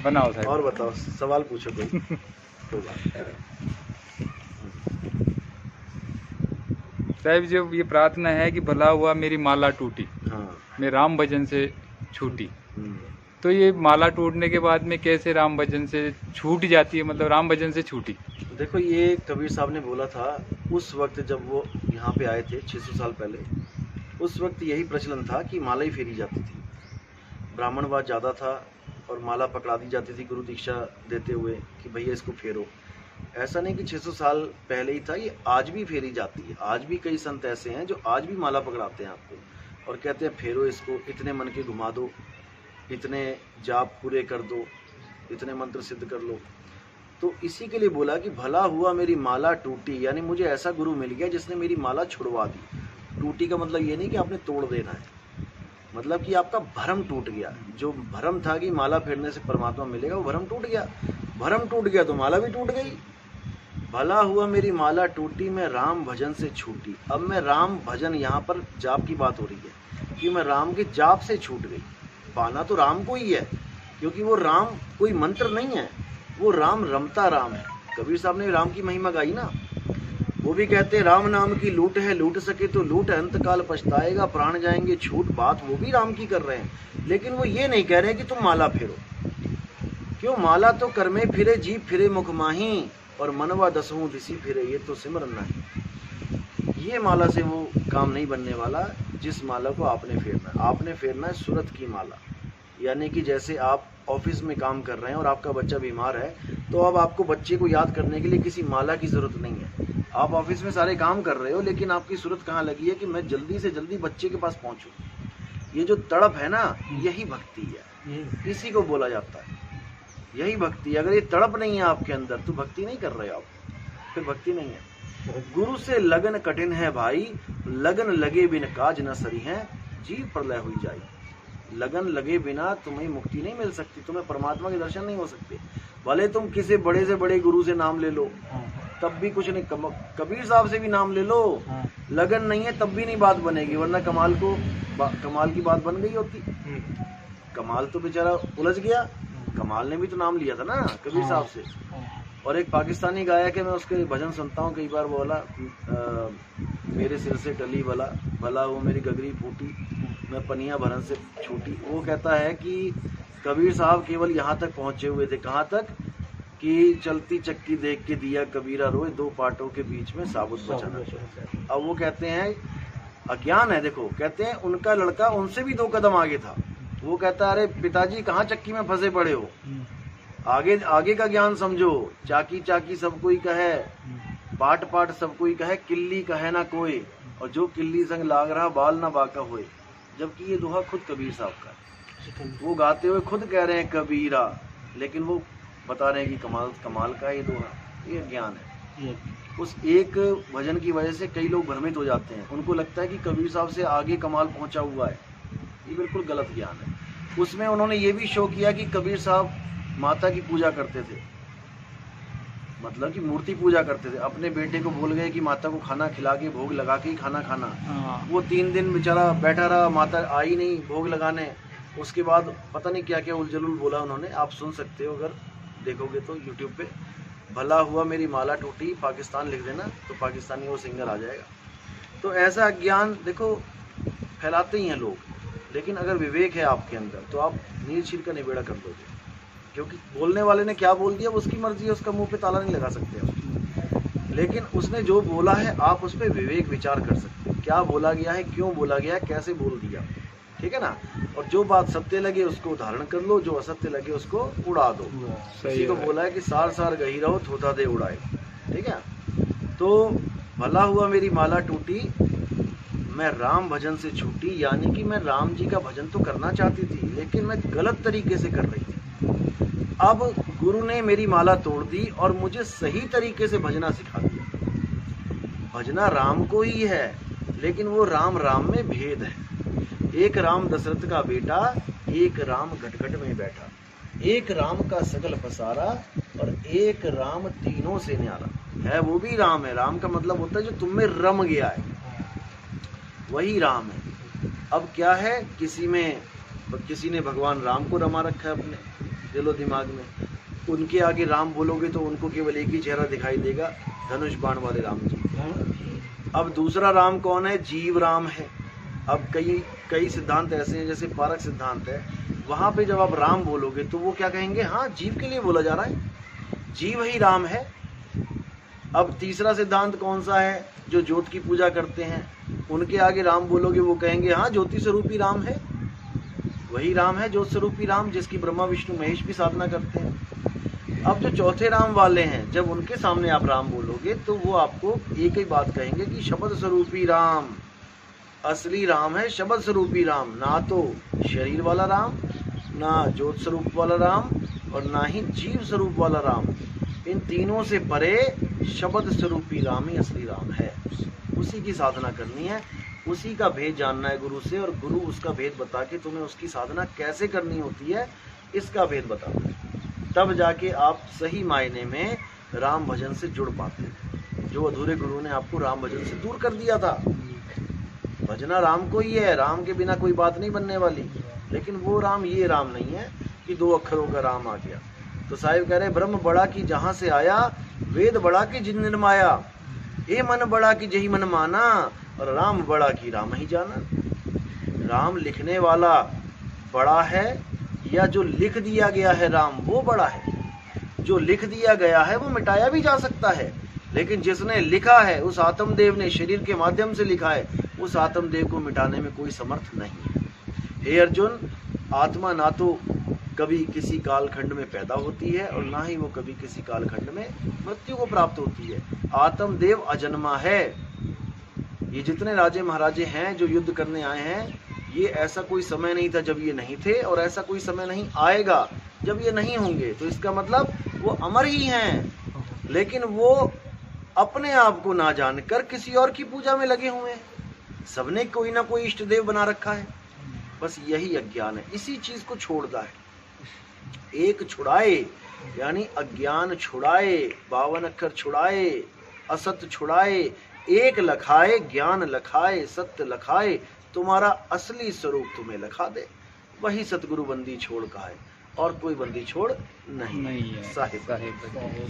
बनाओ साहब। और बताओ, सवाल पूछो कोई। साहब जो ये प्रार्थना है कि भला हुआ मेरी माला टूटी, हाँ। मैं राम भजन से छूटी, हम्म। तो ये माला टूटने के बाद में कैसे राम भजन से छूट जाती है, मतलब राम भजन से छूटी? देखो, ये कबीर साहब ने बोला था उस वक्त जब वो यहाँ पे आए थे 600 साल पहले। उस वक्त यही प्रचलन था कि माला ही फेरी जाती थी, ब्राह्मणवाद ज़्यादा था और माला पकड़ा दी जाती थी गुरु दीक्षा देते हुए कि भैया इसको फेरो। ऐसा नहीं कि 600 साल पहले ही था, ये आज भी फेरी जाती है। आज भी कई संत ऐसे हैं जो आज भी माला पकड़ाते हैं आपको और कहते हैं फेरो इसको, इतने मन के घुमा दो, इतने जाप पूरे कर दो, इतने मंत्र सिद्ध कर लो। तो इसी के लिए बोला कि भला हुआ मेरी माला टूटी, यानी मुझे ऐसा गुरु मिल गया जिसने मेरी माला छुड़वा दी। टूटी का मतलब ये नहीं कि आपने तोड़ देना है, मतलब कि आपका भरम टूट गया। जो भरम था कि माला फेरने से परमात्मा मिलेगा, वो भरम टूट गया। भरम टूट गया तो माला भी टूट गई। भला हुआ मेरी माला टूटी, मैं राम भजन से छूटी। अब मैं राम भजन, यहाँ पर जाप की बात हो रही है कि मैं राम के जाप से छूट गई। पाना तो राम को ही है, क्योंकि वो राम कोई मंत्र नहीं है, वो राम रमता राम है। कबीर साहब ने राम की महिमा गाई ना, वो भी कहते हैं राम नाम की लूट है, लूट सके तो लूट, अंतकाल पछताएगा, प्राण जाएंगे छूट। बात वो भी राम की कर रहे हैं, लेकिन वो ये नहीं कह रहे कि तुम माला फेरो। क्यों? माला तो कर में फिरे, जीव फिरे मुख माही, और मनवा दसहूं दिसी फिरे, ये तो सिमरन नहीं। ये माला से वो काम नहीं बनने वाला जिस माला को आपने फेरना है। आपने फेरना है सूरत की माला, यानी कि जैसे आप ऑफिस में काम कर रहे हैं और आपका बच्चा बीमार है, तो अब आपको बच्चे को याद करने के लिए किसी माला की जरूरत नहीं है। आप ऑफिस में सारे काम कर रहे हो, लेकिन आपकी सूरत कहाँ लगी है कि मैं जल्दी से जल्दी बच्चे के पास पहुंचूं। ये जो तड़प है ना, यही भक्ति है, इसी को बोला जाता है, यही भक्ति है। अगर ये तड़प नहीं है आपके अंदर तो भक्ति नहीं कर रहे आप, फिर भक्ति नहीं है। गुरु से लगन कठिन है भाई, लगन लगे बिन काज न सरी है, जीव प्रलय हुई जाए। लगन लगे बिना तुम्हें मुक्ति नहीं मिल सकती, तुम्हें परमात्मा के दर्शन नहीं हो सकते। भले तुम किसी बड़े से बड़े गुरु से नाम ले लो तब भी कुछ नहीं, कबीर साहब से भी नाम ले लो, लगन नहीं है तब भी नहीं बात बनेगी, वरना कमाल की बात बन गई होती। कमाल तो बेचारा उलझ गया, कमाल ने भी तो नाम लिया था ना कबीर साहब से। और एक पाकिस्तानी गायक है, मैं उसके भजन सुनता हूँ, कई बार बोला मेरे सिर से टली भला, भला वो मेरी गगरी फूटी, मैं पनिया भरन से छूटी। वो कहता है कि कबीर साहब केवल यहाँ तक पहुँचे हुए थे, कहाँ तक कि चलती चक्की देख के दिया कबीरा रोए, दो पाटों के बीच में साबुत बचना। अब वो कहते हैं अज्ञान है, देखो कहते हैं उनका लड़का उनसे भी 2 कदम आगे था। वो कहता है अरे पिताजी कहाँ चक्की में फंसे पड़े हो, आगे आगे का ज्ञान समझो। चाकी चाकी सब कोई कहे, पाट पाट सब कोई कहे, किल्ली कहे ना कोई, और जो किल्ली संग लाग रहा बाल ना बाका होए। जबकि ये दोहा खुद कबीर साहब का है, वो गाते हुए खुद कह रहे हैं कबीरा, लेकिन वो बता रहे हैं कि कमाल का ये दोहा, ये ज्ञान है। उस एक भजन की वजह से कई लोग भ्रमित हो जाते हैं, उनको लगता है कि कबीर साहब से आगे कमाल पहुंचा हुआ है। ये बिल्कुल गलत ज्ञान है। उसमें उन्होंने ये भी शो किया कि कबीर साहब माता की पूजा करते थे, मतलब कि मूर्ति पूजा करते थे। अपने बेटे को बोल गए कि माता को खाना खिला के भोग लगा के ही खाना खाना। वो 3 दिन बेचारा बैठा रहा, माता आई नहीं भोग लगाने। उसके बाद पता नहीं क्या क्या उलझुल बोला उन्होंने, आप सुन सकते हो अगर देखोगे तो यूट्यूब पे। भला हुआ मेरी माला टूटी पाकिस्तान लिख देना तो पाकिस्तानी वो सिंगर आ जाएगा। तो ऐसा ज्ञान देखो फैलाते ही हैं लोग, लेकिन अगर विवेक है आपके अंदर तो आप नील छील का निबेड़ा कर दोगे, क्योंकि बोलने वाले ने क्या बोल दिया उसकी मर्जी है, उसका मुंह पे ताला नहीं लगा सकते आप। लेकिन उसने जो बोला है आप उस पर विवेक विचार कर सकते हो, क्या बोला गया है, क्यों बोला गया है, कैसे बोल दिया, ठीक है ना। और जो बात सत्य लगे उसको धारण कर लो, जो असत्य लगे उसको उड़ा दो। इसी को बोला है कि सार सार गही रहो थोथा दे उड़ाए, ठीक है। तो भला हुआ मेरी माला टूटी, मैं राम भजन से छूटी, यानी कि मैं राम जी का भजन तो करना चाहती थी लेकिन मैं गलत तरीके से कर रही थी। अब गुरु ने मेरी माला तोड़ दी और मुझे सही तरीके से भजना सिखा दिया। भजना राम को ही है, लेकिन वो राम राम में भेद है। एक राम दशरथ का बेटा, एक राम घटघट में बैठा, एक राम का सकल पसारा और एक राम तीनों से न्यारा है। वो भी राम है, राम का मतलब होता है जो तुम में रम गया है, वही राम है। अब क्या है, किसी ने भगवान राम को रमा रखा है अपने, ले लो दिमाग में। उनके आगे राम बोलोगे तो उनको केवल एक ही चेहरा दिखाई देगा, धनुष बाण वाले राम जी। अब दूसरा राम कौन है? जीव राम है। अब कई सिद्धांत ऐसे हैं, जैसे पारक सिद्धांत है, वहां पे जब आप राम बोलोगे तो वो क्या कहेंगे? हाँ, जीव के लिए बोला जा रहा है, जीव ही राम है। अब तीसरा सिद्धांत कौन सा है? जो ज्योत की पूजा करते हैं, उनके आगे राम बोलोगे, वो कहेंगे हाँ, ज्योति स्वरूपी राम है, वही राम है, ज्योत स्वरूपी राम, जिसकी ब्रह्मा विष्णु महेश भी साधना करते हैं। अब जो चौथे राम वाले हैं, जब उनके सामने आप राम बोलोगे तो वो आपको एक ही बात कहेंगे कि शब्द स्वरूपी राम, असली राम है, शब्द स्वरूपी राम, ना तो शरीर वाला राम, ना ज्योत स्वरूप वाला राम, और ना ही जीव स्वरूप वाला राम। इन तीनों से परे शब्द स्वरूपी राम ही असली राम है। उसी की साधना करनी है, उसी का भेद जानना है गुरु से, और गुरु उसका भेद बता के तुम्हें उसकी साधना कैसे करनी होती है इसका भेद बताता है। तब जाके आप सही मायने में राम भजन से जुड़ पाते हैं। जो अधूरे गुरु ने आपको राम भजन से दूर कर दिया था। भजना राम को ही है, राम के बिना कोई बात नहीं बनने वाली, लेकिन वो राम ये राम नहीं है कि 2 अक्षरों का राम आ गया। तो साहिब कह रहे, ब्रह्म बड़ा की जहां से आया, वेद बड़ा की जिन निर्माया, ए मन बड़ा की जही मन माना, और राम बड़ा की राम ही जाना। राम लिखने वाला बड़ा है, या जो लिख दिया गया है राम वो बड़ा है? जो लिख दिया गया है वो मिटाया भी जा सकता है, लेकिन जिसने लिखा है उस आत्मदेव ने शरीर के माध्यम से लिखा है, उस आत्मदेव को मिटाने में कोई समर्थ नहीं है। हे अर्जुन, आत्मा ना तो कभी किसी कालखंड में पैदा होती है और ना ही वो कभी किसी कालखंड में मृत्यु को प्राप्त होती है। आत्मदेव अजन्मा है। ये जितने राजे महाराजे हैं जो युद्ध करने आए हैं, ये ऐसा कोई समय नहीं था जब ये नहीं थे, और ऐसा कोई समय नहीं आएगा जब ये नहीं होंगे। तो इसका मतलब वो अमर ही हैं, लेकिन वो अपने आप को ना जानकर किसी और की पूजा में लगे हुए हैं। सबने कोई ना कोई इष्ट देव बना रखा है, बस यही अज्ञान है। इसी चीज को छोड़ता है। एक छुड़ाए यानी अज्ञान छुड़ाए, 52 अक्षर छुड़ाए, असत छुड़ाए, एक लखाए, ज्ञान लखाए, सत्य लखाए, तुम्हारा असली स्वरूप तुम्हें लखा दे। वही सतगुरु बंदी छोड़ का है, और कोई बंदी छोड़ नहीं है। साहिब।